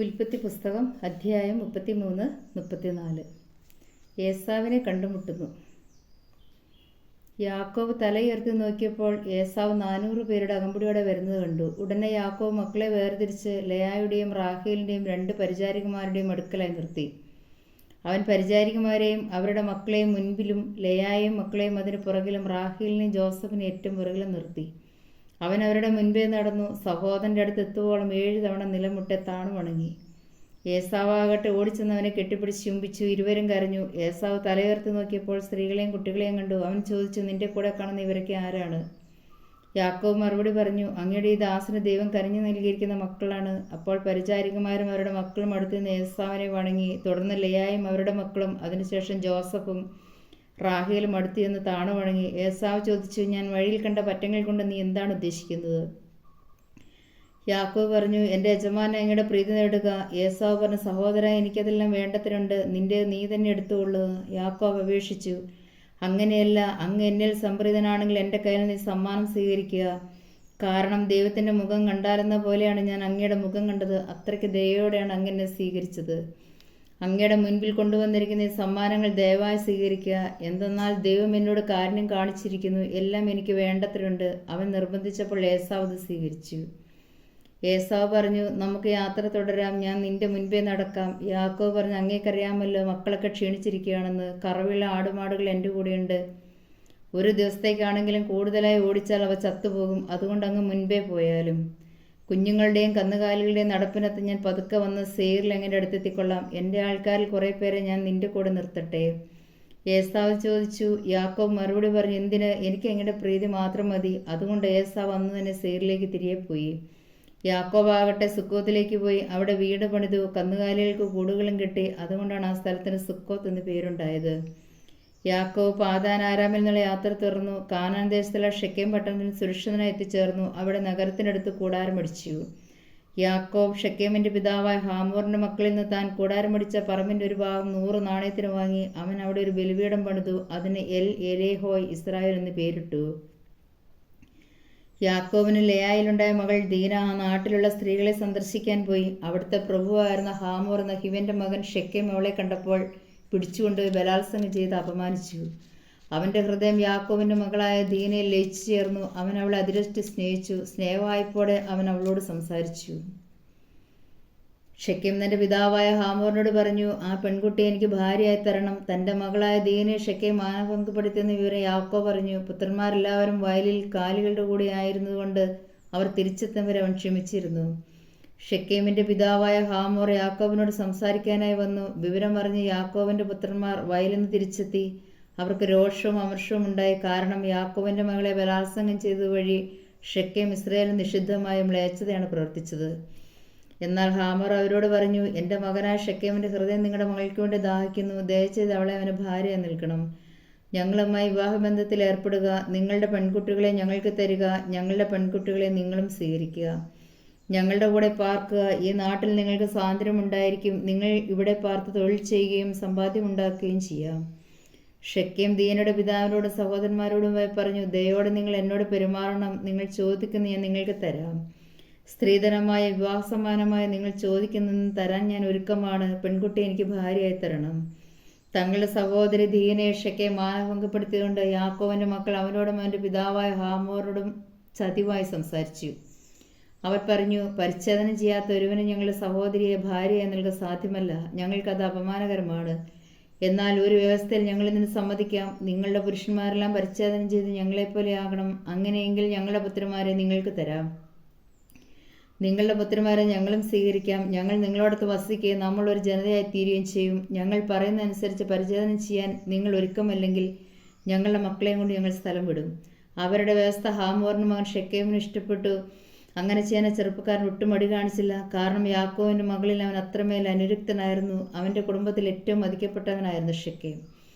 ഉൽപ്പത്തി പുസ്തകം അധ്യായം 33-34. ഏസാവിനെ കണ്ടുമുട്ടുന്നു. യാക്കോബ് തലയുയർത്തി നോക്കിയപ്പോൾ ഏസാവ് 400 പേരുടെ അകമ്പടിയോടെ വരുന്നത് കണ്ടു. ഉടനെ യാക്കോബ് മക്കളെ വേർതിരിച്ച് ലെയായുടെയും റാഹേലിൻ്റെയും 2 പരിചാരികമാരുടെയും അടുക്കലായി നിർത്തി. അവൻ പരിചാരികമാരെയും അവരുടെ മക്കളെയും മുൻപിലും ലെയായെയും മക്കളെയും അതിന് പുറകിലും റാഹേലിനെയും ജോസഫിനെ ഏറ്റവും പുറകിലും നിർത്തി. അവൻ അവരുടെ മുൻപേ നടന്നു. സഹോദരൻ്റെ അടുത്ത് എത്തുവോളം 7 തവണ നിലമുട്ടെ താണു വണങ്ങി. ഏസാവാകട്ടെ ഓടിച്ചെന്നവനെ കെട്ടിപ്പിടിച്ച് ചുംബിച്ചു. ഇരുവരും കരഞ്ഞു. ഏസാവ് തലയുയർത്തി നോക്കിയപ്പോൾ സ്ത്രീകളെയും കുട്ടികളെയും കണ്ടു. അവൻ ചോദിച്ചു, നിന്റെ കൂടെ കാണുന്ന ഇവരൊക്കെ ആരാണ്? യാക്കോബ് മറുപടി പറഞ്ഞു, അങ്ങയുടെ ഈ ദാസന് ദൈവം കനിഞ്ഞു നൽകിയിരിക്കുന്ന മക്കളാണ്. അപ്പോൾ പരിചാരികമാരും അവരുടെ മക്കളും അടുത്ത് നിന്ന് ഏസാവിനെ വണങ്ങി. തുടർന്ന് ലെയായും അവരുടെ മക്കളും അതിനുശേഷം ജോസഫും റാഹേലും അടുത്ത് ചെന്ന് താണു വണങ്ങി. ഏസാവ് ചോദിച്ചു, ഞാൻ വഴിയിൽ കണ്ട പറ്റങ്ങൾ കൊണ്ട് നീ എന്താണ് ഉദ്ദേശിക്കുന്നത്? യാക്കോബ് പറഞ്ഞു, എൻ്റെ യജമാനൻ അങ്ങയുടെ പ്രീതി നേടുക. ഏസാവ് പറഞ്ഞു, സഹോദര, എനിക്കതെല്ലാം വേണ്ടത്തിനുണ്ട്, നീ തന്നെ എടുത്തുകൊള്ളുക. യാക്കോബ് അപേക്ഷിച്ചു, അങ്ങനെയല്ല, അങ്ങ് എന്നിൽ സംപ്രീതനാണെങ്കിൽ എൻ്റെ കയ്യിൽ നീ സമ്മാനം സ്വീകരിക്കുക. കാരണം ദൈവത്തിൻ്റെ മുഖം കണ്ടാലെന്ന പോലെയാണ് ഞാൻ അങ്ങയുടെ മുഖം കണ്ടത്. അത്രയ്ക്ക് ദയോടെയാണ് അങ്ങ് എന്നെ സ്വീകരിച്ചത്. അങ്ങയുടെ മുൻപിൽ കൊണ്ടുവന്നിരിക്കുന്ന ഈ സമ്മാനങ്ങൾ ദയവായി സ്വീകരിക്കുക. എന്തെന്നാൽ ദൈവം എന്നോട് കാരുണ്യം കാണിച്ചിരിക്കുന്നു. എല്ലാം എനിക്ക് വേണ്ടത്തിനുണ്ട്. അവൻ നിർബന്ധിച്ചപ്പോൾ ഏസാവ് അത് സ്വീകരിച്ചു. ഏസാവ് പറഞ്ഞു, നമുക്ക് യാത്ര തുടരാം, ഞാൻ നിന്റെ മുൻപേ നടക്കാം. യാക്കോബ് പറഞ്ഞു, അങ്ങേക്കറിയാമല്ലോ മക്കളൊക്കെ ക്ഷീണിച്ചിരിക്കുകയാണെന്ന്. കറവുള്ള ആടുമാടുകൾ എൻ്റെ കൂടെയുണ്ട്. ഒരു ദിവസത്തേക്കാണെങ്കിലും കൂടുതലായി ഓടിച്ചാൽ അവ ചത്തുപോകും. അതുകൊണ്ട് അങ്ങ് മുൻപേ പോയാലും. കുഞ്ഞുങ്ങളുടെയും കന്നുകാലികളുടെയും നടപ്പിനകത്ത് ഞാൻ പതുക്കെ വന്ന് സെയറിൽ അങ്ങയുടെ അടുത്തെത്തിക്കൊള്ളാം. എൻ്റെ ആൾക്കാരിൽ കുറേ പേരെ ഞാൻ നിന്റെ കൂടെ നിർത്തട്ടെ. ഏസാവ് ചോദിച്ചു. യാക്കോബ് മറുപടി പറഞ്ഞു, എന്തിന്? എനിക്ക് അങ്ങയുടെ പ്രീതി മാത്രം മതി. അതുകൊണ്ട് ഏസാവ് അന്ന് തന്നെ സെയറിലേക്ക് തിരികെ പോയി. യാക്കോബ് ആകട്ടെ സുക്കോത്തിലേക്ക് പോയി അവിടെ വീട് പണിതു. കന്നുകാലികൾക്ക് കൂടുകളും കെട്ടി. അതുകൊണ്ടാണ് ആ സ്ഥലത്തിന് സുക്കോത്ത് എന്ന് പേരുണ്ടായത്. യാക്കോബ് പാദാൻ ആരാമിൽ നിന്നുള്ള യാത്ര തുറന്നു. കാനാൻ ദേശത്തുള്ള ഷെക്കേം പട്ടണത്തിൽ സുരക്ഷിതനായി എത്തിച്ചേർന്നു. അവിടെ നഗരത്തിനടുത്ത് കൂടാരമടിച്ചു. യാക്കോബ് ഷെക്കേമിൻ്റെ പിതാവായ ഹാമോറിൻ്റെ മക്കളിൽ നിന്ന് താൻ കൂടാരമടിച്ച പറമ്പിൻ്റെ ഒരു ഭാഗം 100 നാണയത്തിന് വാങ്ങി. അവൻ അവിടെ ഒരു ബലിപീഠം പണിതു. അതിന് എൽ എലേഹോയ് ഇസ്രായേൽ എന്ന് പേരിട്ടു. യാക്കോബിന് ലെയായിലുണ്ടായ മകൾ ദീന ആ നാട്ടിലുള്ള സ്ത്രീകളെ സന്ദർശിക്കാൻ പോയി. അവിടുത്തെ പ്രഭുവായിരുന്ന ഹാമോർ എന്ന ഹിവൻ്റെ മകൻ ഷെക്കേം അവളെ കണ്ടപ്പോൾ പിടിച്ചുകൊണ്ടുപോയി ബലാത്സംഗം ചെയ്ത് അപമാനിച്ചു. അവൻ്റെ ഹൃദയം യാക്കോബിൻ്റെ മകളായ ദീനയിൽ ലയിച്ചു ചേർന്നു. അവൻ അവളെ അതിരറ്റ് സ്നേഹിച്ചു. സ്നേഹവായ്പോടെ അവൻ അവളോട് സംസാരിച്ചു. ഷെക്കേം തൻ്റെ പിതാവായ ഹാമോറിനോട് പറഞ്ഞു, ആ പെൺകുട്ടിയെ എനിക്ക് ഭാര്യയായി തരണം. തൻ്റെ മകളായ ദീനയെ ഷെക്കേം മാനഭംഗപ്പെടുത്തിയെന്ന് വിവരം യാക്കോബ് പറഞ്ഞു. പുത്രന്മാരെല്ലാവരും വയലിൽ കാലികളുടെ കൂടെ ആയിരുന്നതുകൊണ്ട് അവർ തിരിച്ചെത്തും വരെ അവൻ ക്ഷമിച്ചിരുന്നു. ഷെക്കേമിൻ്റെ പിതാവായ ഹാമോർ യാക്കോബിനോട് സംസാരിക്കാനായി വന്നു. വിവരം അറിഞ്ഞ് യാക്കോബിൻ്റെ പുത്രന്മാർ വയലിൽ നിന്ന് തിരിച്ചെത്തി. അവർക്ക് രോഷവും അമർഷവും ഉണ്ടായി. കാരണം യാക്കോബിൻ്റെ മകളെ ബലാത്സംഗം ചെയ്തത് വഴി ഷെക്കേം ഇസ്രായേലിന് നിഷിദ്ധമായ മ്ലേച്ഛതയാണ് പ്രവർത്തിച്ചത്. എന്നാൽ ഹാമോർ അവരോട് പറഞ്ഞു, എൻ്റെ മകനായ ഷെക്കേമിൻ്റെ ഹൃദയം നിങ്ങളുടെ മകൾക്ക് വേണ്ടി ദാഹിക്കുന്നു. ദയചെയ്ത് അവളെ അവന് ഭാര്യയായി നിൽക്കണം. ഞങ്ങളുമായി വിവാഹബന്ധത്തിൽ ഏർപ്പെടുക. നിങ്ങളുടെ പെൺകുട്ടികളെ ഞങ്ങൾക്ക് തരിക. ഞങ്ങളുടെ പെൺകുട്ടികളെ നിങ്ങളും സ്വീകരിക്കുക. ഞങ്ങളുടെ കൂടെ പാർക്കുക. ഈ നാട്ടിൽ നിങ്ങൾക്ക് സ്വാതന്ത്ര്യമുണ്ടായിരിക്കും. നിങ്ങൾ ഇവിടെ പാർത്ത് തൊഴിൽ ചെയ്യുകയും സമ്പാദ്യമുണ്ടാക്കുകയും ചെയ്യാം. ഷെക്കേം ദീനയുടെ പിതാവിനോടും സഹോദരന്മാരോടുമായി പറഞ്ഞു, ദയോടെ നിങ്ങൾ എന്നോട് പെരുമാറണം. നിങ്ങൾ ചോദിക്കുന്ന ഞാൻ നിങ്ങൾക്ക് തരാം. സ്ത്രീധനമായ വിവാഹസമ്മാനമായ നിങ്ങൾ ചോദിക്കുന്നതെന്ന് തരാൻ ഞാൻ ഒരുക്കമാണ്. പെൺകുട്ടി എനിക്ക് ഭാര്യയായി തരണം. തങ്ങളുടെ സഹോദരി ദീനയെ ഷെക്കേം മാനഭംഗപ്പെടുത്തിയതുകൊണ്ട് യാക്കോബിൻ്റെ മക്കൾ അവനോടും അവൻ്റെ പിതാവായ ഹാമോറിനോടും ചതിവായി സംസാരിച്ചു. അവർ പറഞ്ഞു, പരിച്ഛേദനം ചെയ്യാത്ത ഒരുവന് ഞങ്ങളുടെ സഹോദരിയെ ഭാര്യയായി നൽകാൻ സാധ്യമല്ല. ഞങ്ങൾക്കത് അപമാനകരമാണ്. എന്നാൽ ഒരു വ്യവസ്ഥയിൽ ഞങ്ങൾ ഇതിന് സമ്മതിക്കാം. നിങ്ങളുടെ പുരുഷന്മാരെല്ലാം പരിച്ഛേദനം ചെയ്ത് ഞങ്ങളെപ്പോലെ ആകണം. അങ്ങനെയെങ്കിൽ ഞങ്ങളുടെ പുത്രന്മാരെ നിങ്ങൾക്ക് തരാം. നിങ്ങളുടെ പുത്രന്മാരെ ഞങ്ങളും സ്വീകരിക്കാം. ഞങ്ങൾ നിങ്ങളോടൊത്ത് വസിക്കുകയും നമ്മൾ ഒരു ജനതയായി തീരുകയും ചെയ്യും. ഞങ്ങൾ പറയുന്നതനുസരിച്ച് പരിച്ഛേദനം ചെയ്യാൻ നിങ്ങൾ ഒരുക്കമല്ലെങ്കിൽ ഞങ്ങളുടെ മക്കളെയും കൊണ്ട് ഞങ്ങൾ സ്ഥലം വിടും. അവരുടെ വ്യവസ്ഥ ഹാമോറിന് മകൻ ഷെക്കേമിന് ഇഷ്ടപ്പെട്ടു. അങ്ങനെ ചെയ്യാൻ ചെറുപ്പക്കാരൻ ഒട്ടും മടി കാണിച്ചില്ല. കാരണം യാക്കോബിൻ്റെ മകളിൽ അവൻ അത്രമേൽ അനുരക്തനായിരുന്നു. അവൻ്റെ കുടുംബത്തിൽ ഏറ്റവും മതിക്കപ്പെട്ടവനായിരുന്നു ഷെക്കേം.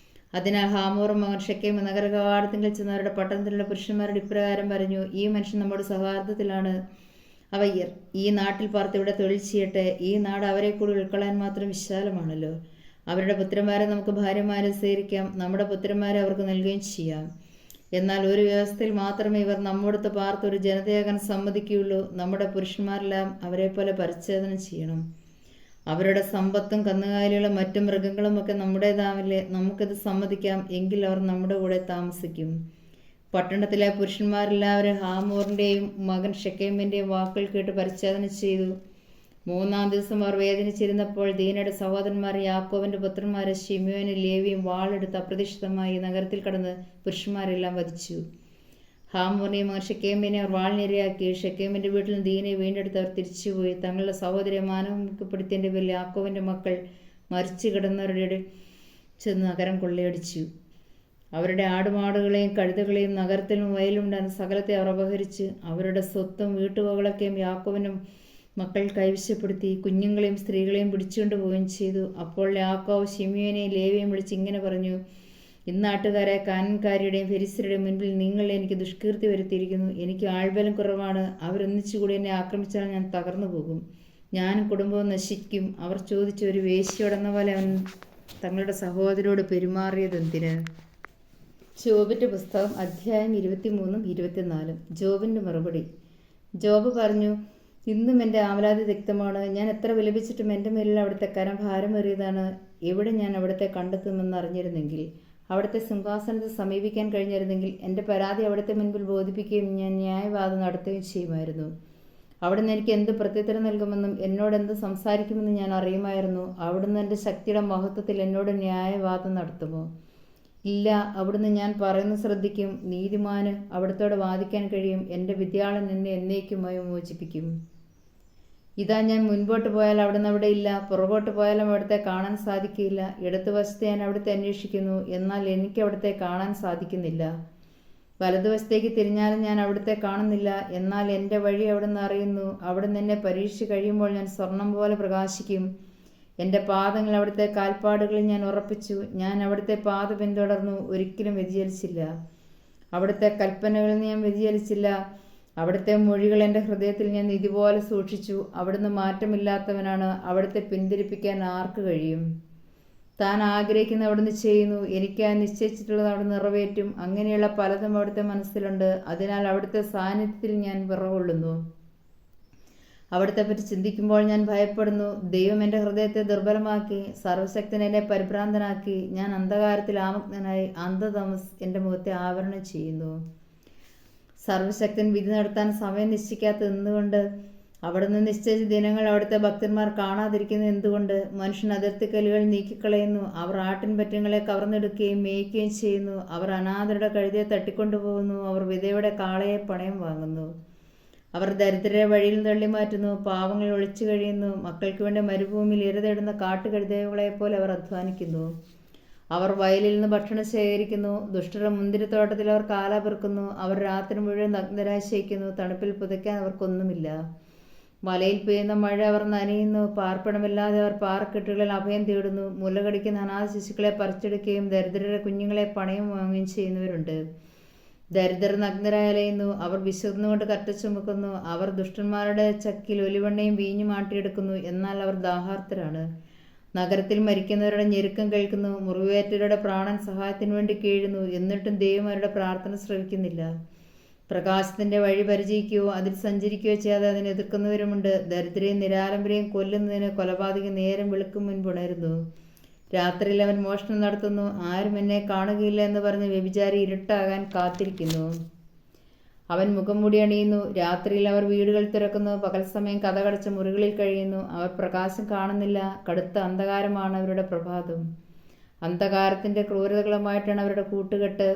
അതിനാൽ ഹാമോറും മകൻ ഷെക്കേം നഗര കവാടത്തിങ്കിൽ ചെന്ന് അവരുടെ പട്ടണത്തിലുള്ള പുരുഷന്മാരുടെ ഇപ്രകാരം പറഞ്ഞു, ഈ മനുഷ്യൻ നമ്മുടെ സൗഹാർദ്ദത്തിലാണ്. അവ ഈ നാട്ടിൽ പാർത്ത് ഇവിടെ തൊഴിൽ ചെയ്യട്ടെ. ഈ നാട് അവരെ കൂടി ഉൾക്കൊള്ളാൻ മാത്രം വിശാലമാണല്ലോ. അവരുടെ പുത്രന്മാരെ നമുക്ക് ഭാര്യമാരെ സ്വീകരിക്കാം. നമ്മുടെ പുത്രന്മാരെ അവർക്ക് നൽകുകയും ചെയ്യാം. എന്നാൽ ഒരു വ്യവസ്ഥയിൽ മാത്രമേ ഇവർ നമ്മോടത്ത് പാർത്ത് ഒരു ജനതയാകാൻ സമ്മതിക്കുകയുള്ളൂ. നമ്മുടെ പുരുഷന്മാരെല്ലാം അവരെ പോലെ പരിച്ഛേദനം ചെയ്യണം. അവരുടെ സമ്പത്തും കന്നുകാലികളും മറ്റു മൃഗങ്ങളുമൊക്കെ നമ്മുടേതാവില്ലേ? നമുക്കിത് സമ്മതിക്കാം. എങ്കിൽ അവർ നമ്മുടെ കൂടെ താമസിക്കും. പട്ടണത്തിലെ പുരുഷന്മാരെല്ലാവരും ഹാമോറിൻ്റെയും മകൻ ഷെക്കേമിൻ്റെയും വാക്കുകൾ കേട്ട് പരിച്ഛേദന ചെയ്തു. 3-ാം ദിവസം അവർ വേദനിച്ചിരുന്നപ്പോൾ ദീനയുടെ സഹോദരന്മാർ യാക്കോബിന്റെ പുത്രന്മാരെ ശിമ്യോനും ലേവിയും വാളെടുത്ത് അപ്രതീക്ഷിതമായി നഗരത്തിൽ കടന്ന് പുരുഷന്മാരെല്ലാം വധിച്ചു. ഹാമോറിനെയും മകൻ ഷെക്കേമിനെ അവർ വാളിനിരയാക്കി. ഷെക്കേമിന്റെ വീട്ടിൽ നിന്ന് ദീനയെ വീണ്ടെടുത്ത് അവർ തിരിച്ചുപോയി. തങ്ങളുടെ സഹോദരിയെ മാനഭംഗപ്പെടുത്തിയതിന്റെ പേരിൽ യാക്കോബിന്റെ മക്കൾ മരിച്ചു കിടന്നവരുടെ ചെന്ന് നഗരം കൊള്ളയടിച്ചു. അവരുടെ ആടുമാടുകളെയും കഴുതകളെയും നഗരത്തിലും വയലുണ്ടായിരുന്ന സകലത്തെ അവർ അപഹരിച്ച് അവരുടെ സ്വത്തും വീട്ടുവകളൊക്കെയും യാക്കോബിനും മക്കൾ കൈവശപ്പെടുത്തി. കുഞ്ഞുങ്ങളെയും സ്ത്രീകളെയും പിടിച്ചുകൊണ്ട് പോവുകയും ചെയ്തു. അപ്പോൾ യാക്കോബ് ശിമ്യോനെയും ലേവിയെയും വിളിച്ച് ഇങ്ങനെ പറഞ്ഞു: ഇന്നാട്ടുകാരെ കാനൻകാരുടെയും ഫെരിസ്യരുടെയും മുൻപിൽ നിങ്ങൾ എനിക്ക് ദുഷ്കീർത്തി വരുത്തിയിരിക്കുന്നു. എനിക്ക് ആൾബലം കുറവാണ്. അവരൊന്നിച്ചുകൂടി എന്നെ ആക്രമിച്ചാൽ ഞാൻ തകർന്നു പോകും, ഞാനും കുടുംബവും നശിക്കും. അവർ ചോദിച്ചു, ഒരു വേശ്യയോടെന്ന പോലെ അവൻ തങ്ങളുടെ സഹോദരോട് പെരുമാറിയതെന്തിന്? ജോബിന്റെ പുസ്തകം അധ്യായം 23-24. ജോബിന്റെ മറുപടി. ജോബ് പറഞ്ഞു: ഇന്നും എൻ്റെ ആവലാതി വ്യക്തമാണ്. ഞാൻ എത്ര വിലപിച്ചിട്ടും എൻ്റെ മേലിൽ അവിടുത്തെ കരം ഭാരമേറിയതാണ്. എവിടെ ഞാൻ അവിടുത്തെ കണ്ടെത്തുമെന്ന് അറിഞ്ഞിരുന്നെങ്കിൽ, അവിടുത്തെ സിംഹാസനത്തെ സമീപിക്കാൻ കഴിഞ്ഞിരുന്നെങ്കിൽ എൻ്റെ പരാതി അവിടുത്തെ മുൻപിൽ ബോധിപ്പിക്കുകയും ഞാൻ ന്യായവാദം നടത്തുകയും ചെയ്യുമായിരുന്നു. അവിടുന്ന് എനിക്ക് എന്ത് പ്രത്യുത്തരം നൽകുമെന്നും എന്നോട് എന്ത് സംസാരിക്കുമെന്നും ഞാൻ അറിയുമായിരുന്നു. അവിടുന്ന് എൻ്റെ ശക്തിയുടെ മഹത്വത്തിൽ എന്നോട് ന്യായവാദം നടത്തുമോ? ഇല്ല. അവിടുന്ന് ഞാൻ പറയുന്നത് ശ്രദ്ധിക്കും. നീതിമാന് അവിടുത്തോട് വാദിക്കാൻ കഴിയും. എൻ്റെ വിദ്യാളൻ എന്നെ എന്നേക്കുമായി മോചിപ്പിക്കും. ഇതാ, ഞാൻ മുൻപോട്ട് പോയാൽ അവിടുന്ന് അവിടെ ഇല്ല, പുറകോട്ട് പോയാലും അവിടുത്തെ കാണാൻ സാധിക്കില്ല. ഇടതുവശത്ത് ഞാൻ അവിടുത്തെ അന്വേഷിക്കുന്നു, എന്നാൽ എനിക്ക് അവിടുത്തെ കാണാൻ സാധിക്കുന്നില്ല. വലതുവശത്തേക്ക് തിരിഞ്ഞാലും ഞാൻ അവിടുത്തെ കാണുന്നില്ല, എന്നാൽ എൻ്റെ വഴി അവിടുന്ന് അറിയുന്നു. അവിടുന്ന് എന്നെ പരീക്ഷിച്ച് കഴിയുമ്പോൾ ഞാൻ സ്വർണം പോലെ പ്രകാശിക്കും. എൻ്റെ പാദങ്ങൾ അവിടുത്തെ കാൽപ്പാടുകളിൽ ഞാൻ ഉറപ്പിച്ചു. ഞാൻ അവിടുത്തെ പാത പിന്തുടർന്നു, ഒരിക്കലും വ്യതിചലിച്ചില്ല. അവിടുത്തെ കൽപ്പനകളിൽ ഞാൻ വ്യതിചലിച്ചില്ല. അവിടുത്തെ മൊഴികൾ എൻ്റെ ഹൃദയത്തിൽ ഞാൻ ഇതുപോലെ സൂക്ഷിച്ചു. അവിടുന്ന് മാറ്റമില്ലാത്തവനാണ്. അവിടുത്തെ പിന്തിരിപ്പിക്കാൻ ആർക്ക് കഴിയും? താൻ ആഗ്രഹിക്കുന്ന അവിടുന്ന് ചെയ്യുന്നു. എനിക്കായി നിശ്ചയിച്ചിട്ടുള്ളത് അവിടുന്ന് നിറവേറ്റും. അങ്ങനെയുള്ള പലതും അവിടുത്തെ മനസ്സിലുണ്ട്. അതിനാൽ അവിടുത്തെ സാന്നിധ്യത്തിൽ ഞാൻ വിറകൊള്ളുന്നു. അവിടുത്തെ പറ്റി ചിന്തിക്കുമ്പോൾ ഞാൻ ഭയപ്പെടുന്നു. ദൈവം എൻ്റെ ഹൃദയത്തെ ദുർബലമാക്കി, സർവശക്തൻ എന്നെ പരിഭ്രാന്തനാക്കി. ഞാൻ അന്ധകാരത്തിൽ ആമഗ്നനായി, അന്ധതമസ് എൻ്റെ മുഖത്തെ ആവരണം ചെയ്യുന്നു. സർവശക്തൻ വിധി നടത്താൻ സമയം നിശ്ചയിക്കാത്തത് എന്തുകൊണ്ട്? അവിടുന്ന് നിശ്ചയിച്ച ദിനങ്ങൾ അവിടുത്തെ ഭക്തന്മാർ കാണാതിരിക്കുന്നത് എന്തുകൊണ്ട്? മനുഷ്യൻ അതിർത്തിക്കല്ലുകൾ നീക്കിക്കളയുന്നു. അവർ ആട്ടിൻപറ്റങ്ങളെ കവർന്നെടുക്കുകയും മേയ്ക്കുകയും ചെയ്യുന്നു. അവർ അനാഥരുടെ കഴുതയെ തട്ടിക്കൊണ്ടുപോകുന്നു. അവർ വിധവയുടെ കാളയെ പണയം വാങ്ങുന്നു. അവർ ദരിദ്രരെ വഴിയിൽ തള്ളിമാറ്റുന്നു. പാവങ്ങൾ ഒളിച്ചു കഴിയുന്നു. മക്കൾക്ക് വേണ്ടി മരുഭൂമിയിൽ ഇരതേടുന്ന കാട്ടുകഴുതകളെപ്പോലെ അവർ അധ്വാനിക്കുന്നു. അവർ വയലിൽ നിന്ന് ഭക്ഷണം ശേഖരിക്കുന്നു. ദുഷ്ടരുടെ മുന്തിരിത്തോട്ടത്തിൽ അവർ കാല പെറുക്കുന്നു. അവർ രാത്രി മുഴുവൻ നഗ്നരായി ശയിക്കുന്നു. തണുപ്പിൽ പുതയ്ക്കാൻ അവർക്കൊന്നുമില്ല. മലയിൽ പെയ്യുന്ന മഴ അവർ നനയുന്നു. പാർപ്പിടമില്ലാതെ അവർ പാറക്കെട്ടുകളിൽ അഭയം തേടുന്നു. മുലകടിക്കുന്ന അനാഥ ശിശുക്കളെ പറിച്ചെടുക്കുകയും ദരിദ്രരുടെ കുഞ്ഞുങ്ങളെ പണയം വാങ്ങുകയും ചെയ്യുന്നവരുണ്ട്. ദരിദ്രർ നഗ്നരായി അലയുന്നു. അവർ വിശന്നുകൊണ്ട് കറ്റ ചുമക്കുന്നു. അവർ ദുഷ്ടന്മാരുടെ ചക്കിൽ ഒലിവെണ്ണയും വീഞ്ഞും ആട്ടിയെടുക്കുന്നു. എന്നാൽ അവർ ദാഹാർത്തരാണ്. നഗരത്തിൽ മരിക്കുന്നവരുടെ ഞെരുക്കം കേൾക്കുന്നു. മുറിവേറ്റവരുടെ പ്രാണൻ സഹായത്തിനു വേണ്ടി കീഴുന്നു. എന്നിട്ടും ദൈവം അവരുടെ പ്രാർത്ഥന ശ്രവിക്കുന്നില്ല. പ്രകാശത്തിന്റെ വഴി പരിചയിക്കുകയോ അതിൽ സഞ്ചരിക്കുകയോ ചെയ്യാതെ അതിനെ എതിർക്കുന്നവരുമുണ്ട്. ദരിദ്രരെയും നിരാലംബരെയും കൊല്ലുന്നതിന് കൊലപാതകം നേരം വെളുക്കും മുൻപ് ഉണരുന്നു. രാത്രിയിൽ അവൻ മോഷണം നടത്തുന്നു. ആരും എന്നെ കാണുകയില്ല എന്ന് പറഞ്ഞ് വ്യഭിചാരി ഇരുട്ടാകാൻ കാത്തിരിക്കുന്നു. അവൻ മുഖംമൂടി അണിയുന്നു. രാത്രിയിൽ അവർ വീടുകൾ തുറക്കുന്നു. പകൽ സമയം കതകടച്ച മുറികളിൽ കഴിയുന്നു. അവർ പ്രകാശം കാണുന്നില്ല. കടുത്ത അന്ധകാരമാണ് അവരുടെ പ്രഭാതം. അന്ധകാരത്തിന്റെ ക്രൂരതകളുമായിട്ടാണ് അവരുടെ കൂട്ടുകെട്ട്.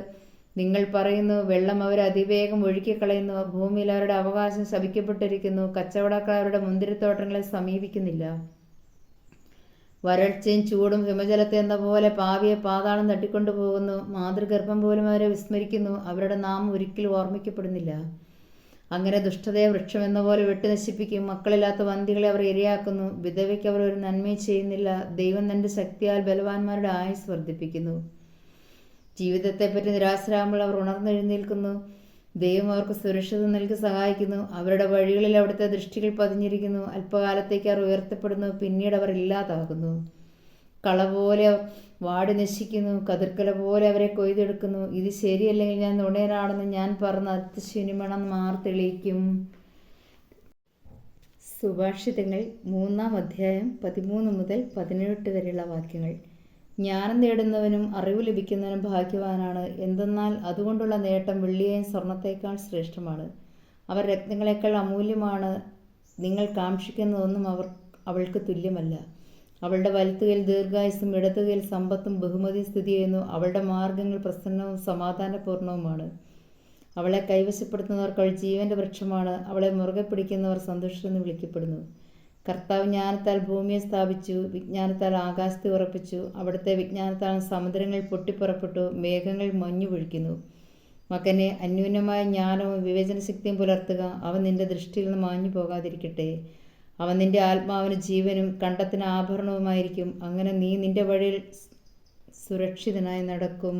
നിങ്ങൾ പറയുന്നു, വെള്ളം അവരെ അതിവേഗം ഒഴുക്കിക്കളയുന്നു. ഭൂമിയിൽ അവരുടെ അവകാശം ശപിക്കപ്പെട്ടിരിക്കുന്നു. കച്ചവടക്കാർ അവരുടെ മുന്തിരിത്തോട്ടങ്ങളെ സമീപിക്കുന്നില്ല. വരൾച്ചയും ചൂടും ഹിമജലത്തെ എന്ന പോലെ പാവിയെ പാതാളം തട്ടിക്കൊണ്ടുപോകുന്നു. മാതൃഗർഭം പോലും അവരെ വിസ്മരിക്കുന്നു. അവരുടെ നാമം ഒരിക്കലും ഓർമ്മിക്കപ്പെടുന്നില്ല. അങ്ങനെ ദുഷ്ടതയെ വൃക്ഷം എന്ന പോലെ വെട്ടി നശിപ്പിക്കും. മക്കളില്ലാത്ത വന്ധികളെ അവർ ഇരയാക്കുന്നു. വിധവയ്ക്ക് അവർ ഒരു നന്മയും ചെയ്യുന്നില്ല. ദൈവം തന്റെ ശക്തിയാൽ ബലവാന്മാരുടെ ആയുസ് വർദ്ധിപ്പിക്കുന്നു. ജീവിതത്തെപ്പറ്റി നിരാശരാകുമ്പോൾ അവർ ഉണർന്നെഴുന്നേൽക്കുന്നു. ദൈവം അവർക്ക് സുരക്ഷിതം നൽകി സഹായിക്കുന്നു. അവരുടെ വഴികളിൽ അവിടുത്തെ ദൃഷ്ടികൾ പതിഞ്ഞിരിക്കുന്നു. അല്പകാലത്തേക്ക് അവർ ഉയർത്തപ്പെടുന്നു, പിന്നീട് അവർ ഇല്ലാതാകുന്നു. കള പോലെ വാടി നശിക്കുന്നു. കതിർക്കല പോലെ അവരെ കൊയ്തെടുക്കുന്നു. ഇത് ശരിയല്ലെങ്കിൽ ഞാൻ നുണയനാണെന്ന് ഞാൻ പറഞ്ഞ അതിശൂന്യമാണെന്ന് മാർ തെളിയിക്കും. സുഭാഷിതങ്ങൾ 3-ാം അധ്യായം 13 മുതൽ 18 വരെയുള്ള വാക്യങ്ങൾ. ജ്ഞാനം നേടുന്നവനും അറിവ് ലഭിക്കുന്നവനും ഭാഗ്യവാനാണ്. എന്തെന്നാൽ അതുകൊണ്ടുള്ള നേട്ടം വെള്ളിയെയും സ്വർണത്തേക്കാൾ ശ്രേഷ്ഠമാണ്. അവർ രത്നങ്ങളെക്കാൾ അമൂല്യമാണ്. നിങ്ങൾ കാക്ഷിക്കുന്നതൊന്നും അവൾക്ക് തുല്യമല്ല. അവളുടെ വലത്തുകൈയിൽ ദീർഘായുസ്സും ഇടതുകൈയിൽ സമ്പത്തും ബഹുമതിയും സ്ഥിതി ചെയ്യുന്നു. അവളുടെ മാർഗങ്ങൾ പ്രസന്നവും സമാധാനപൂർണവുമാണ്. അവളെ കൈവശപ്പെടുത്തുന്നവർക്ക് അവൾ ജീവന്റെ വൃക്ഷമാണ്. അവളെ മുറുകെ പിടിക്കുന്നവർ സന്തുഷ്ടരെന്ന് വിളിക്കപ്പെടുന്നു. കർത്താവ് ജ്ഞാനത്താൽ ഭൂമിയെ സ്ഥാപിച്ചു, വിജ്ഞാനത്താൽ ആകാശത്തെ ഉറപ്പിച്ചു. അവിടുത്തെ വിജ്ഞാനത്താൽ സമുദ്രങ്ങൾ പൊട്ടിപ്പുറപ്പെട്ടു, മേഘങ്ങൾ മഞ്ഞു പൊഴിക്കുന്നു. മകനെ, അന്യൂനമായ ജ്ഞാനവും വിവേചനശക്തിയും പുലർത്തുക. അവൻ നിന്റെ ദൃഷ്ടിയിൽ നിന്ന് മാഞ്ഞു പോകാതിരിക്കട്ടെ. അവൻ നിന്റെ ആത്മാവിന് ജീവനും കണ്ടത്തിന് ആഭരണവുമായിരിക്കും. അങ്ങനെ നീ നിന്റെ വഴിയിൽ സുരക്ഷിതനായി നടക്കും.